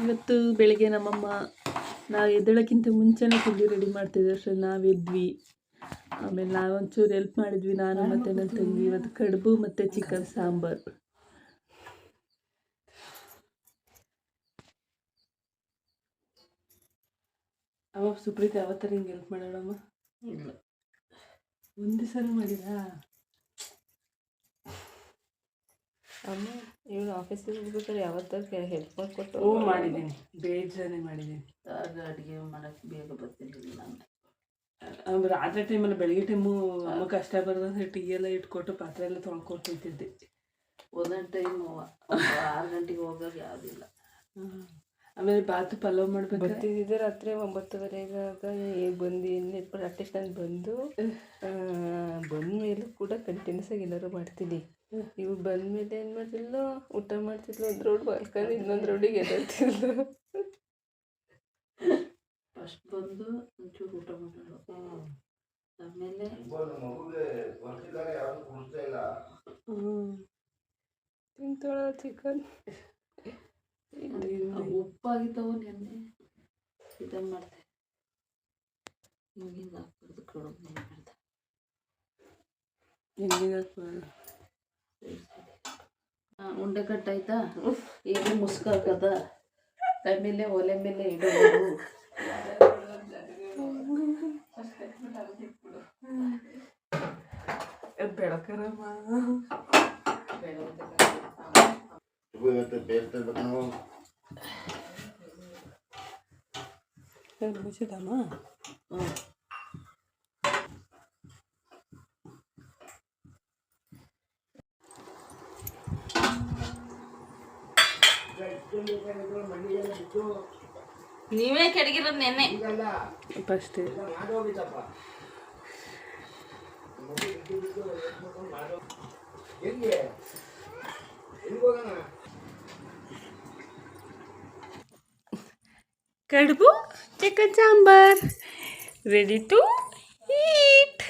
ಇವತ್ತು ಬೆಳಿಗ್ಗೆ ನಮ್ಮಮ್ಮ ನಾವು ಎದ್ದೇಳೋಕ್ಕಿಂತ ಮುಂಚೆನೇ ತಿಂಡಿ ರೆಡಿ ಮಾಡ್ತಿದ್ವಿ. ಅಷ್ಟೇ ನಾವು ಎದ್ವಿ. ಆಮೇಲೆ ನಾವೊಂಚೂರು ಹೆಲ್ಪ್ ಮಾಡಿದ್ವಿ, ನಾನು ಮತ್ತು ನನ್ನ ತಂಗಿ. ಇವತ್ತು ಕಡುಬು ಮತ್ತು ಚಿಕನ್ ಸಾಂಬಾರು. ಅವ ಸುಪ್ರೀತ್ ಯಾವತ್ತರ ಹಿಂಗೆ ಹೆಲ್ಪ್ ಮಾಡೋಣಮ್ಮ? ಇಲ್ಲ, ಒಂದು ಸಲ ಮಾಡಿದಾ? ಅಮ್ಮ ಇವಳು ಆಫೀಸಿಗೆ ಹೋಗ್ಬೇಕಾದ್ರೆ ಯಾವತ್ತಾರು ಹೆಲ್ಪ್ ಮಾಡಿಕೊಟ್ಟು? ಮಾಡಿದ್ದೀನಿ, ಬೇಜಾನೆ ಮಾಡಿದ್ದೀನಿ. ಆಗ ಅಡುಗೆ ಮಾಡೋಕ್ಕೆ ಬೇಗ ಬರ್ತಿರ್ಲಿಲ್ಲ ನಾನು. ರಾತ್ರಿ ಟೈಮಲ್ಲಿ ಬೆಳಗ್ಗೆ ಟೈಮು ಅಮ್ಮ ಕಷ್ಟ ಬರೋದಂದ್ರೆ ಟೀ ಎಲ್ಲ ಇಟ್ಕೊಟ್ಟು ಪಾತ್ರೆ ಎಲ್ಲ ತೊಳ್ಕೊಟ್ಟು ತಿಂತಿದ್ದೆ. ಒಂದೊಂದು ಟೈಮು 6 ಗಂಟೆಗೆ ಹೋಗೋದು ಯಾವುದಿಲ್ಲ. ಆಮೇಲೆ ಬಾತು ಪಲಾವ್ ಮಾಡ್ಬೇಕು ಬರ್ತಿದ್ದೆ ರಾತ್ರಿ 9:30 ಬಂದು ಏನಿರ್ಬೋದು. ಅಟ್ಲೀಸ್ಟ್ ನಾನು ಬಂದು ಬಂದಮೇಲೂ ಕೂಡ ಕಂಟಿನ್ಯೂಸ್ ಆಗಿ ಏನಾದ್ರು ಮಾಡ್ತೀನಿ. ಇವು ಬಂದಮೇಲೆ ಏನು ಮಾಡ್ತಿದ್ಲು, ಊಟ ಮಾಡ್ತಿದ್ಲು, ಒಂದು ರೋಡ್ ಬಾಯ್ಕೊಂಡು ಇನ್ನೊಂದು ರೋಡಿಗೆ ಎದ್ದೇಳ್ತಿದ್ಲು. ಫಸ್ಟ್ ಬಂದು ಒಂಚೂರು ಊಟ ಮಾಡೋಳು, ಆಮೇಲೆ ತಿಂತಾಳ ಚಿಕನ್. ಉಪ್ಪಾಗಿದ್ದಾವು ನೆನ್ನೆ ಇದನ್ನು ಮಾಡಿದೆ, ಹಿಂಗೆ ಹಾಕ್ಬಾರ್ದು, ಕಡುಬು ಮಾಡ್ದೆ. ಹಿಂಗೆ ಹಾಕ್ಬಾರ್ದು, ಉಂಡೆ ಕಟ್ಟಾಯ್ತಾ, ಈಗ ಮುಸ್ಕಾಕದ ಆಮೇಲೆ ಒಲೆ ಮೇಲೆ ಇಡೋದು. ಬೆಳಕರಮ್ಮ ಮುಚ್ಚಿದಮ್ಮ. ನೀವೇ ಕೆಡಗಿರೋದು ನೆನ್ನೆ first kadubu chicken sambar ready to heat.